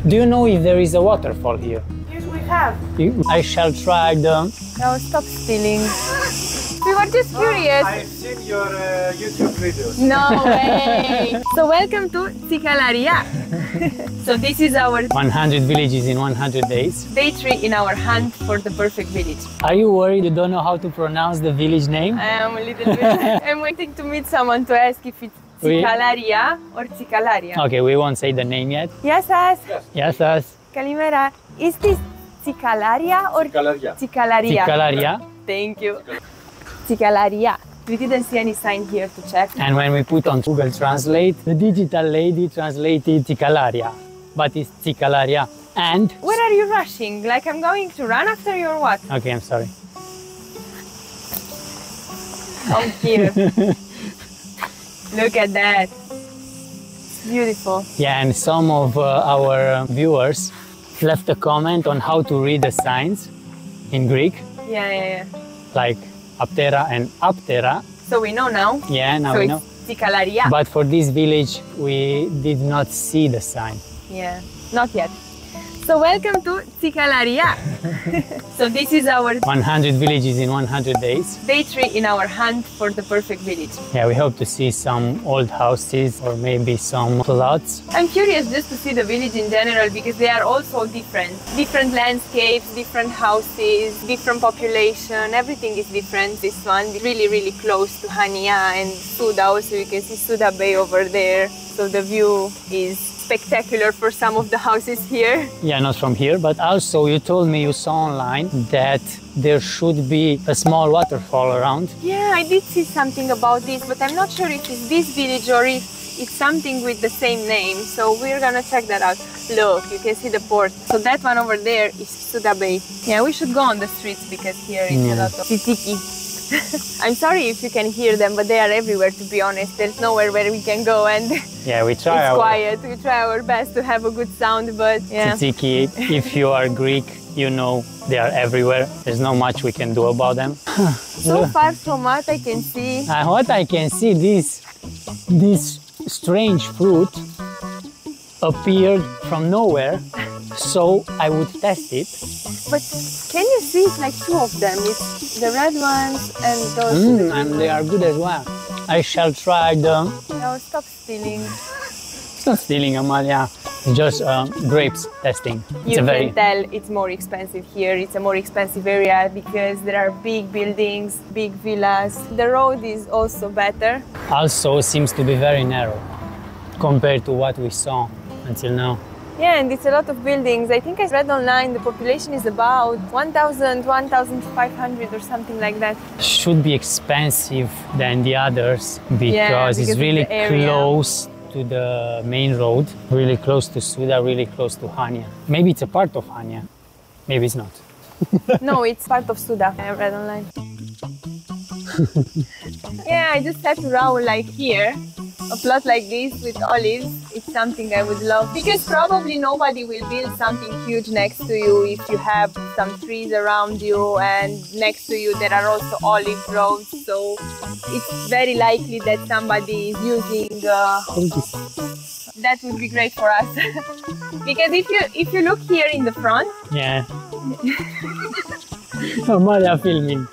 Do you know if there is a waterfall here? Yes, we have. I shall try the... No, stop stealing. We were just curious. I've seen your YouTube videos. No way! So welcome to Tsikalaria. So this is our 100 villages in 100 days. day 3 in our hunt for the perfect village. Are you worried you don't know how to pronounce the village name? I am a little bit... I'm waiting to meet someone to ask if it's Tsikalaria or Tsikalaria. Okay, we won't say the name yet. Yes, us. Yes, us. Kalimera. Is this Tsikalaria or Tsikalaria. Tsikalaria? Tsikalaria. Thank you. Tsikalaria. We didn't see any sign here to check. And when we put on Google Translate, the digital lady translated Tsikalaria, but it's Tsikalaria. And... Where are you rushing? Like I'm going to run after you or what? Okay, I'm sorry. Oh, here. Look at that. It's beautiful. Yeah, and some of our viewers left a comment on how to read the signs in Greek, Yeah. like aptera and aptera. So we know now. Yeah, now so we it's know. Tsikalaria. But for this village, we did not see the sign. Yeah, not yet. So welcome to Tsikalaria. So this is our 100 villages in 100 days. day 3 in our hunt for the perfect village. Yeah, we hope to see some old houses or maybe some plots. I'm curious just to see the village in general because they are all so different. Different landscapes, different houses, different population, everything is different. This one is really close to Hania and Suda, also you can see Suda Bay over there. So the view is spectacular for some of the houses here. Yeah, not from here, but also you told me you saw online that there should be a small waterfall around. Yeah, I did see something about this, but I'm not sure if it's this village or if it's something with the same name. So we're gonna check that out. Look, you can see the port. So that one over there is Suda Bay. Yeah, we should go on the streets because here is a lot of tzatziki. I'm sorry if you can hear them, but they are everywhere, to be honest. There's nowhere where we can go and Yeah, we try it's quiet. We try our best to have a good sound, but yeah. Tzatziki, if you are Greek, you know they are everywhere. There's not much we can do about them. So far from what I can see. What I can see, this strange fruit appeared from nowhere, so I would test it. But can you see it's like two of them? It's the red ones and those. And they are good as well. I shall try the... No, stop stealing. It's not stealing, Amalia. It's just grapes testing. You can tell it's more expensive here. It's a more expensive area because there are big buildings, big villas. The road is also better. Also seems to be very narrow compared to what we saw until now. Yeah, and it's a lot of buildings. I think I read online the population is about 1,000, 1,500 or something like that. Should be expensive than the others because it's really close to the main road, really close to Suda, really close to Hania. Maybe it's a part of Hania, maybe it's not. No, it's part of Suda, I read online. Yeah, I just had to round like here. A plot like this with olives, it's something I would love because probably nobody will build something huge next to you if you have some trees around you and next to you there are also olive groves, so it's very likely that somebody is using that would be great for us because if you look here in the front, yeah. Amalia filming.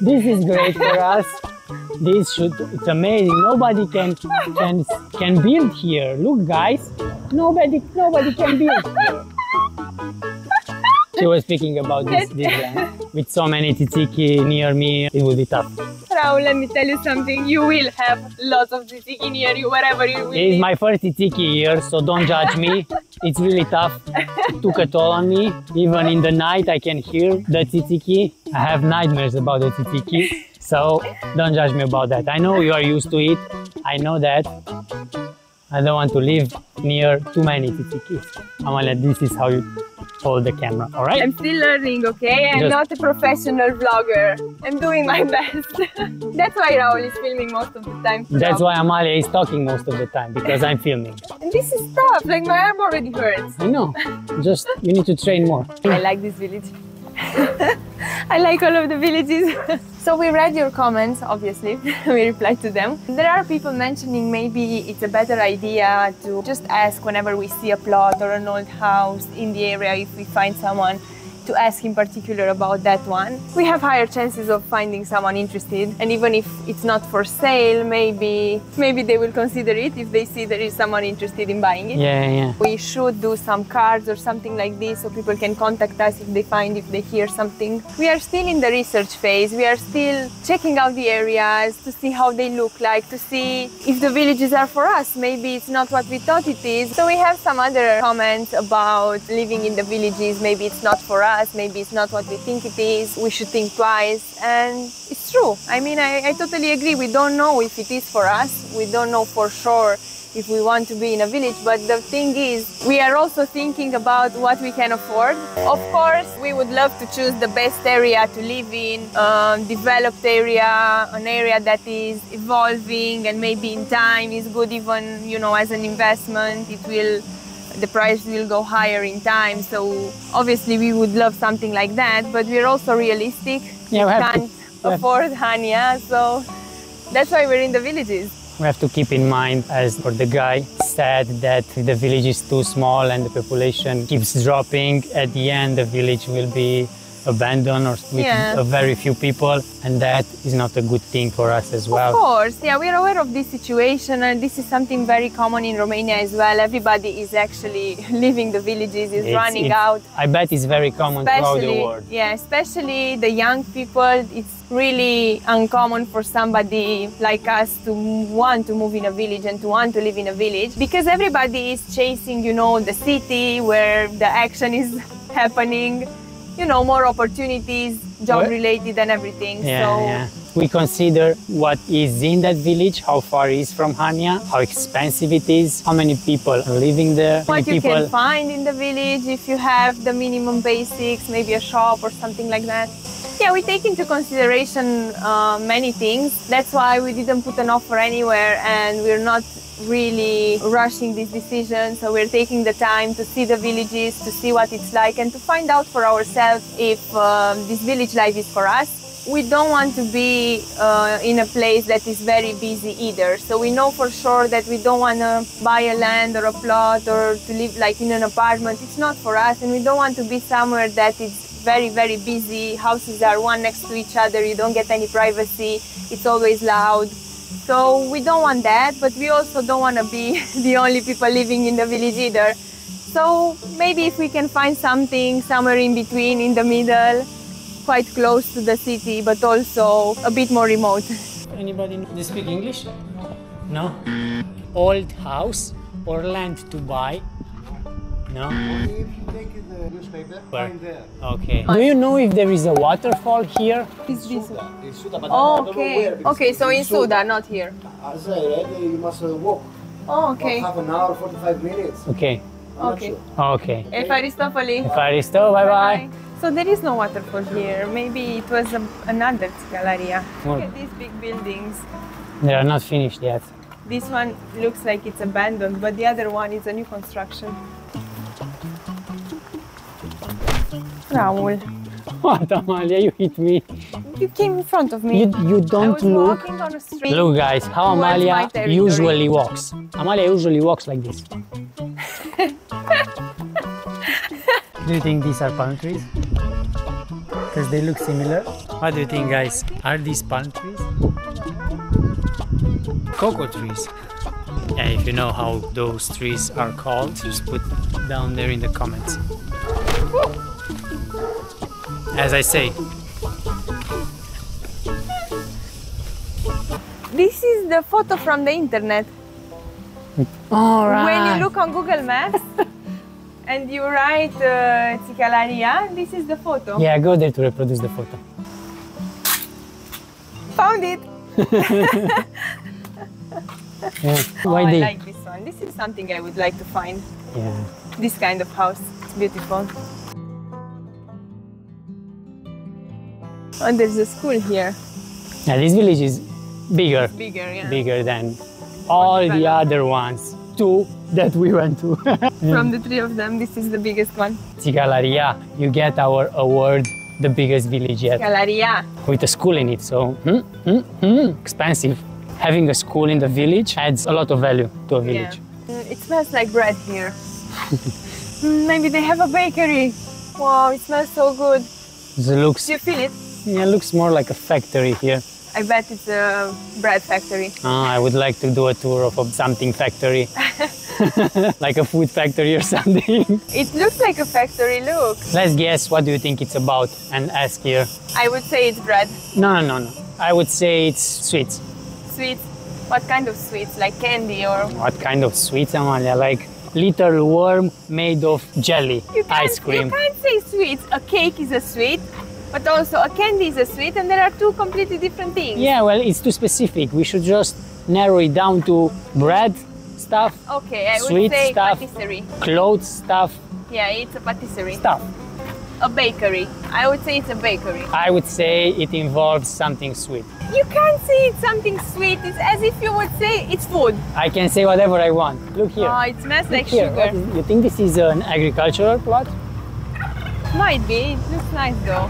This is great for us. It's amazing. Nobody can build here. Look, guys, nobody can build here. She was speaking about this land. With so many tzatziki near me, it will be tough. Raul, let me tell you something. You will have lots of tzatziki near you wherever you will. It is my first tzatziki year, so don't judge me. It's really tough. It took a toll on me. Even in the night, I can hear the tzatziki. I have nightmares about the tzatziki. So don't judge me about that. I know you are used to it. I know that. I don't want to live near too many tzatzikis. Amalia, this is how you hold the camera, all right? I'm still learning, okay? I'm not a professional vlogger. I'm doing my best. That's why Raul is filming most of the time. That's why Amalia is talking most of the time, because I'm filming. And this is tough, like my arm already hurts. I know, just you need to train more. I like this village. I like all of the villages. So we read your comments, obviously. We replied to them. There are people mentioning maybe it's a better idea to just ask whenever we see a plot or an old house in the area, if we find someone, to ask in particular about that one. We have higher chances of finding someone interested, and even if it's not for sale, maybe they will consider it if they see there is someone interested in buying it. Yeah. We should do some cards or something like this so people can contact us if they hear something. We are still in the research phase. We are still checking out the areas to see how they look like, to see if the villages are for us. Maybe it's not what we thought it is. So we have some other comments about living in the villages. Maybe it's not for us. Maybe it's not what we think it is. We should think twice. And it's true. I mean, I totally agree. We don't know if it is for us. We don't know for sure if we want to be in a village. But the thing is, we are also thinking about what we can afford. Of course, we would love to choose the best area to live in, developed area, an area that is evolving and maybe in time is good even, you know, as an investment. The price will go higher in time, so obviously we would love something like that, but we're also realistic. Yeah, we can't afford Hania, so that's why we're in the villages. We have to keep in mind, as for the guy said, that the village is too small and the population keeps dropping. At the end, the village will be abandoned or with a very few people, and that is not a good thing for us as well. Of course, yeah, we're aware of this situation, and this is something very common in Romania as well. Everybody is actually leaving the villages, running out. I bet it's very common throughout the world. Yeah, especially the young people. It's really uncommon for somebody like us to want to move in a village and to want to live in a village, because everybody is chasing, you know, the city where the action is happening. You know, more opportunities, job-related and everything. We consider what is in that village, how far it is from Hania, how expensive it is, how many people are living there. What you can find in the village if you have the minimum basics, maybe a shop or something like that. Yeah, we take into consideration many things. That's why we didn't put an offer anywhere, and we're not really rushing this decision. So we're taking the time to see the villages, to see what it's like, and to find out for ourselves if this village life is for us. We don't want to be in a place that is very busy either. So we know for sure that we don't want to buy a land or a plot or to live like in an apartment. It's not for us, and we don't want to be somewhere that is very, very busy. Houses are one next to each other. You don't get any privacy. It's always loud. So we don't want that, but we also don't want to be the only people living in the village either. So maybe if we can find something somewhere in between, in the middle, quite close to the city, but also a bit more remote. Anybody speak English? No? Old house or land to buy? No? If you take the newspaper, find there. Okay. Do you know if there is a waterfall here? Oh, okay. Okay, so in Suda, not here. I say, you must walk. Oh, okay. Half an hour, 45 minutes. Okay. Okay. Okay. Efaristopoli. Efaristo, bye-bye. So there is no waterfall here. Maybe it was another Tsikalaria. Look at these big buildings. They are not finished yet. This one looks like it's abandoned, but the other one is a new construction. Raul. What, Amalia? You hit me. You came in front of me. You don't look. Walking on a street. Look, guys, how Amalia usually walks. Amalia usually walks like this. Do you think these are palm trees? Because they look similar. What do you think, guys? Are these palm trees? Cocoa trees. Yeah, if you know how those trees are called, just put down there in the comments. As I say. This is the photo from the internet. All right. When you look on Google Maps and you write Tsikalaria, this is the photo. Yeah, go there to reproduce the photo. Found it! Yeah. I like this one. This is something I would like to find. Yeah. This kind of house. It's beautiful. Oh, there's a school here. Yeah, this village is bigger. Bigger, yeah. Bigger than all the other ones. 2 that we went to. From the 3 of them, this is the biggest one. Tsikalaria, you get our award the biggest village yet. Tsikalaria. With a school in it, so expensive. Having a school in the village adds a lot of value to a village. Yeah. It smells like bread here. Maybe they have a bakery. Wow, it smells so good. It looks, Do you feel it? yeah, it looks more like a factory here. I bet it's a bread factory. I would like to do a tour of a something factory. Like a food factory or something. It looks like a factory, look. Let's guess, what do you think it's about, and ask here. I would say it's bread. No. I would say it's sweets. Sweets. What kind of sweets? Like candy or... What kind of sweets, Amalia? Like little worm made of jelly, ice cream. You can't say sweets. A cake is a sweet, but also a candy is a sweet, and there are two completely different things. Yeah, well, it's too specific. We should just narrow it down to bread stuff, Okay, I would sweet say stuff, patisserie. clothes stuff, Yeah, it's a patisserie. stuff. A bakery. I would say it's a bakery. I would say it involves something sweet. You can't say it's something sweet. It's as if you would say it's food. I can say whatever I want. Look here. Oh, it smells like Here. sugar. You think this is an agricultural plot? Might be. It looks nice though.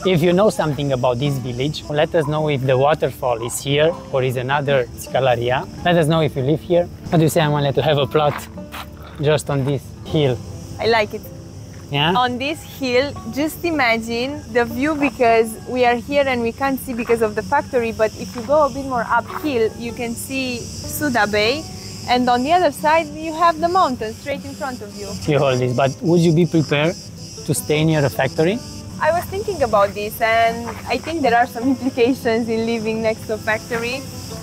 If you know something about this village, let us know if the waterfall is here or is another Tsikalaria. Let us know if you live here. What do you say, Amalia, to have a plot just on this hill? I like it. Yeah? On this hill, just imagine the view, because we are here and we can't see because of the factory, but if you go a bit more uphill, you can see Suda Bay, and on the other side you have the mountains straight in front of you. You hold this, but would you be prepared to stay near a factory? I was thinking about this, and I think there are some implications in living next to a factory,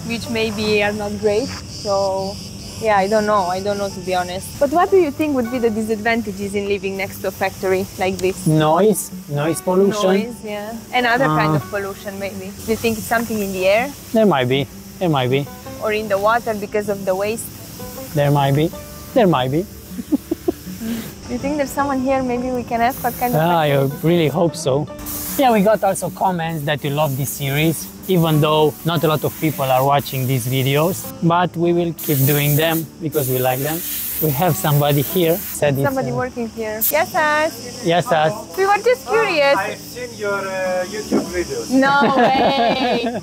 which maybe are not great. So yeah, I don't know to be honest. But what do you think would be the disadvantages in living next to a factory like this? Noise pollution. Noise, yeah. And other kind of pollution maybe. Do you think it's something in the air? There might be. Or in the water because of the waste? There might be. Do you think there's someone here? Maybe we can ask what kind of I factory? really hope so. Yeah, we got also comments that you love this series, even though not a lot of people are watching these videos, but we will keep doing them because we like them. We have somebody here. Said Somebody working here. Yes, us. Yes, us. We were just curious. I've seen your YouTube videos. No way.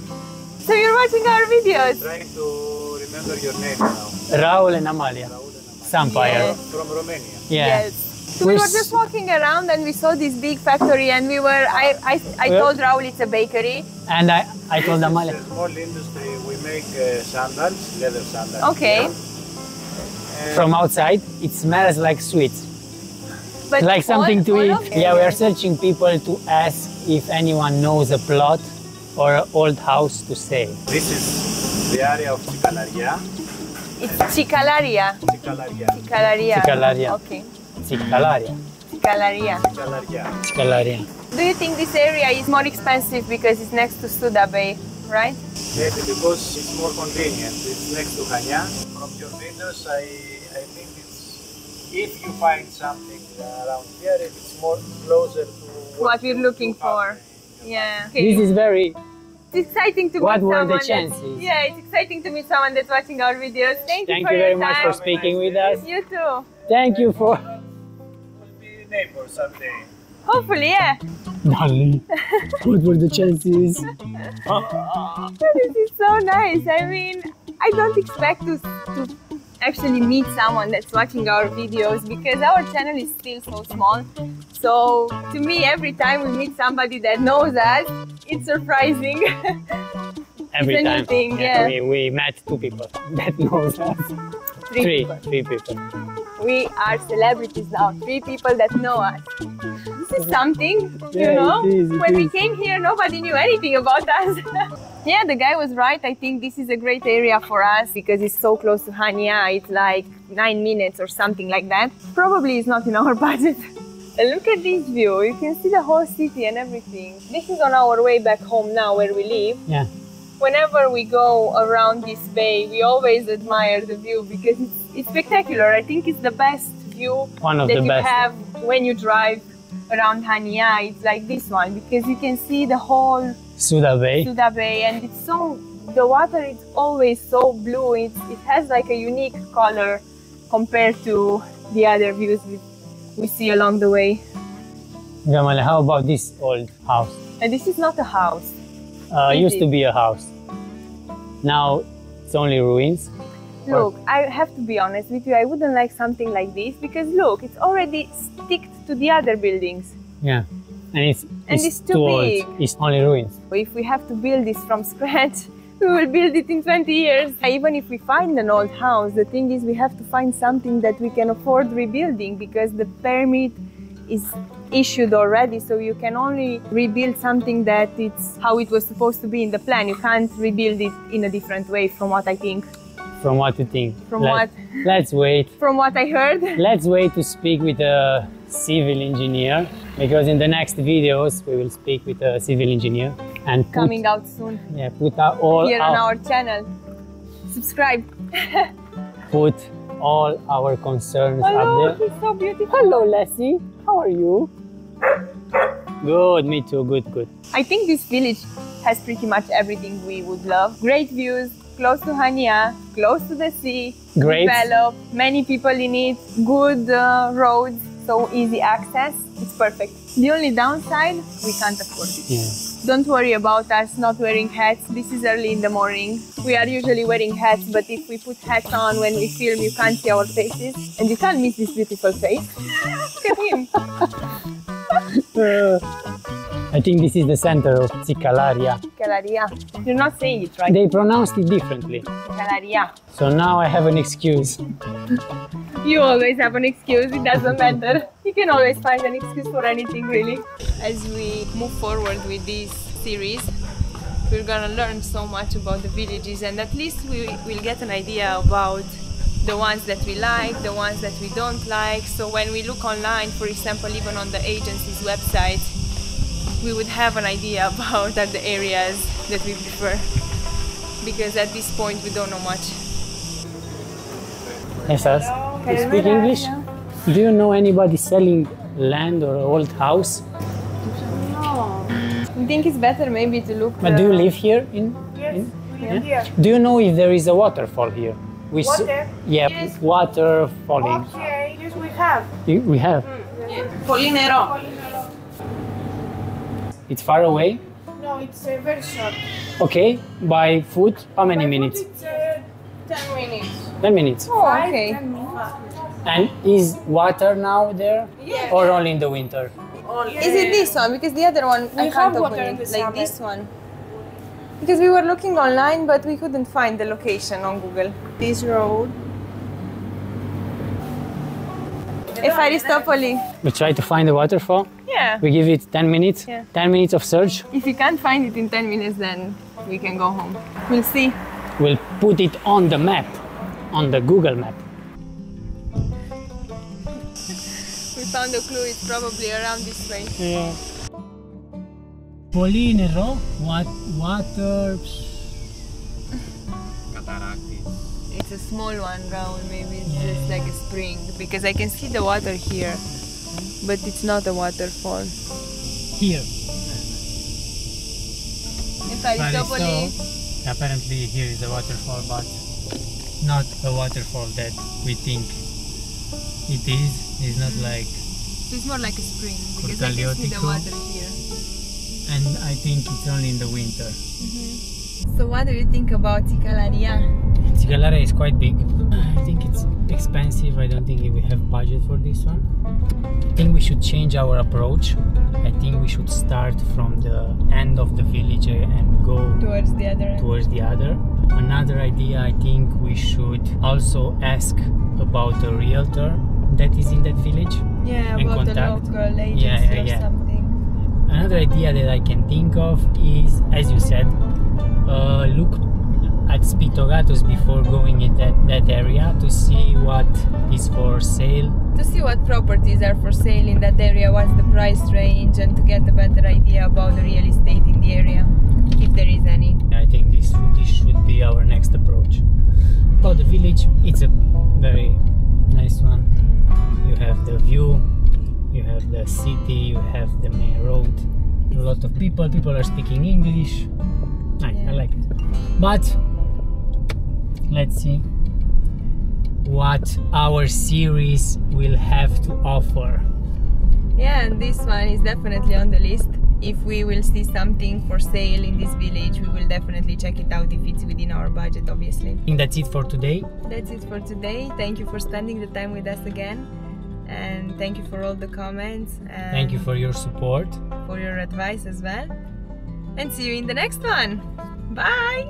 So you're watching our videos? Trying to remember your name now. Raul and Amalia. Sunpire. Yes. From Romania. Yeah. Yes. So we were just walking around and we saw this big factory, and I told Raul it's a bakery. And I told Amalia. It's a small industry. We make sandals, leather sandals. Okay. And From outside, it smells like sweets. But Like something to all eat. of it? Yeah, we are searching people to ask if anyone knows a plot or an old house to sell. This is the area of Tsikalaria. It's Tsikalaria. Tsikalaria. Tsikalaria. Okay. Tsikalaria. Tsikalaria. Tsikalaria. Tsikalaria. Do you think this area is more expensive because it's next to Suda Bay, right? Maybe because it's more convenient. It's next to Hania. From your videos, I think it's, if you find something around here, it's more closer to What we're looking you for. have in your Yeah. This is very... It's exciting to What meet were the someone chances? Yeah, it's exciting to meet someone that's watching our videos. Thank you Thank for you your very much for time. speaking with us. You too. Thank you for... We'll be neighbors someday. Hopefully, yeah. Darling, what were the chances? This is so nice. I mean, I don't expect to actually meet someone that's watching our videos because our channel is still so small. So to me, every time we meet somebody that knows us, it's surprising. Every It's a new time. thing, yeah. We met 2 people that knows us. Three Three people. We are celebrities now. 3 people that know us. This is something, you Yeah, know? it is, it when we is. came here, nobody knew anything about us. Yeah, the guy was right. I think this is a great area for us because it's so close to Hania. It's like 9 minutes or something like that. Probably it's not in our budget. And look at this view. You can see the whole city and everything. This is on our way back home now where we live. Yeah. Whenever we go around this bay, we always admire the view because it's spectacular. I think it's the best view One of that the you best. have when you drive around Hania. It's like this one because you can see the whole Suda Bay. Suda Bay, and it's so, the water is always so blue. It has like a unique color compared to the other views we see along the way. Gamale, how about this old house? This is not a house. Used to be a house. Now it's only ruins. Look, I have to be honest with you, I wouldn't like something like this because look, it's already sticked to the other buildings. Yeah, and it's too big. Old. It's only ruins. If we have to build this from scratch, we will build it in 20 years. Even if we find an old house, the thing is we have to find something that we can afford rebuilding because the permit is issued already, so you can only rebuild something that it's how it was supposed to be in the plan. You can't rebuild it in a different way, from what I think. From what you think? Let's wait. From what I heard. Let's wait to speak with a civil engineer, because in the next videos we will speak with a civil engineer and coming out soon. Yeah, put all here on our channel. Subscribe. Put all our concerns up there. He's so beautiful. Hello, Lassie. How are you? Good, me too. Good. I think this village has pretty much everything we would love. Great views, close to Hania, close to the sea, developed, many people in it, good roads, so easy access. It's perfect. The only downside, we can't afford it. Yeah. Don't worry about us not wearing hats. This is early in the morning. We are usually wearing hats, but if we put hats on when we film, you can't see our faces. And you can't miss this beautiful face. Look at him. I think this is the center of Tsikalaria. Tsikalaria. You're not saying it right. They pronounced it differently. Tsikalaria. So now I have an excuse. You always have an excuse, it doesn't matter. You can always find an excuse for anything, really. As we move forward with this series, we're gonna learn so much about the villages, and at least we will get an idea about the ones that we like, the ones that we don't like. So when we look online, for example, even on the agency's website, we would have an idea about the areas that we prefer. Because at this point we don't know much. Yes, you speak English? Do you know anybody selling land or old house? No. I think it's better maybe to look... But do you live here? Yes, here. Do you know if there is a waterfall here? Water? Yeah, yes. Water falling. Okay, yes, we have. We have? Polinero. It's far away? No, it's very short. Okay, by foot, how many minutes? It's 10 minutes. 10 minutes. Oh, okay. And is water now there? Yes. Or only in the winter? Is it this one? Because the other one, I can't open it. Like this one. Because we were looking online, but we couldn't find the location on Google. This road. Effaristopoli. We try to find the waterfall? Yeah. We give it 10 minutes? Yeah. 10 minutes of search? If we can't find it in 10 minutes, then we can go home. We'll see. We'll put it on the map, on the Google map. We found a clue, it's probably around this way. Yeah. Polinero, water... It's a small one, Raul, maybe it's just like a spring. Because I can see the water here, but it's not a waterfall. Here. Effaristopoli. Apparently here is a waterfall, but not a waterfall that we think it is. It's not like... So it's more like a spring, because I can see the water here. And I think it's only in the winter. So what do you think about Tsikalaria? Tsikalaria is quite big. I think it's expensive. I don't think we have budget for this one. I think we should change our approach. I think we should start from the end of the village and go towards the other end. Another idea, I think we should also ask about a realtor that is in that village. Yeah, and about contact. the local agency or something. Another idea that I can think of is, as you said, look at Spitogatos before going in that area to see what is for sale. To see what properties are for sale in that area, what's the price range, and to get a better idea about the real estate in the area, if there is any. I think this should be our next approach. About the village, it's a very nice one. You have the view, you have the city, you have the main road. A lot of people are speaking English. I like it. But let's see what our series will have to offer. Yeah, and this one is definitely on the list. If we will see something for sale in this village, we will definitely check it out if it's within our budget, obviously. I think that's it for today. That's it for today. Thank you for spending the time with us again. And thank you for all the comments. And Thank you for your support. for your advice as well. And see you in the next one. Bye!